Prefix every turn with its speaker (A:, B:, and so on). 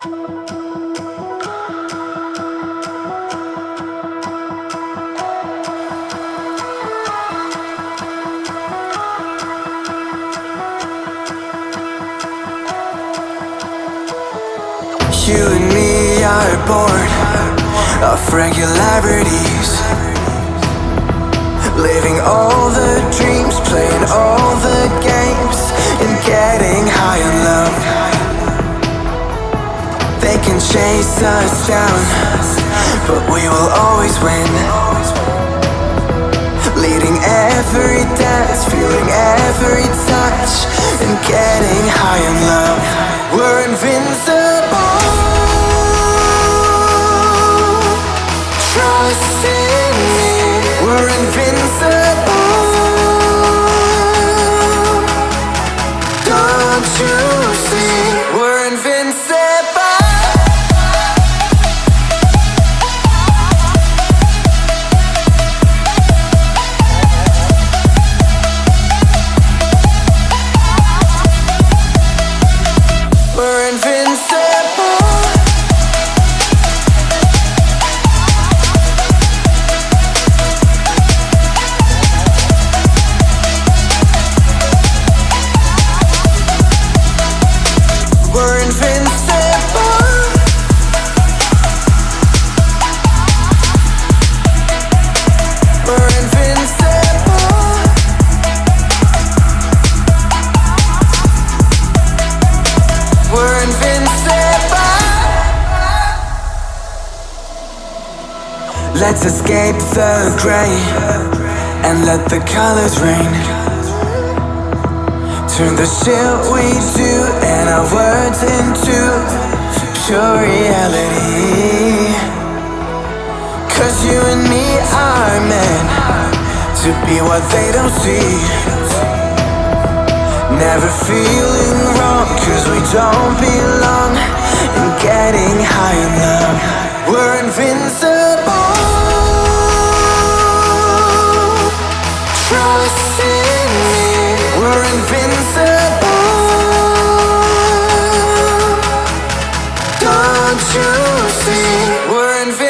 A: You and me are bored of regularities, living all the dreams, playing all the games, and getting high on love. They can chase us down, but we will always win. Leading every dance, feeling every touch, and getting high on love. We're invincible. Trust in me, we're invincible. Don't you see, we're invincible. We're invincible. We're invincible. We're invincible. We're invincible. Let's escape the gray and let the colors rain. Turn the shit we do and our words into pure reality. 'Cause you and me are meant to be what they don't see. Never feeling wrong 'cause we don't belong. And getting high in love. We're invincible. Trust in me, we're invincible. Don't you see, we're invincible.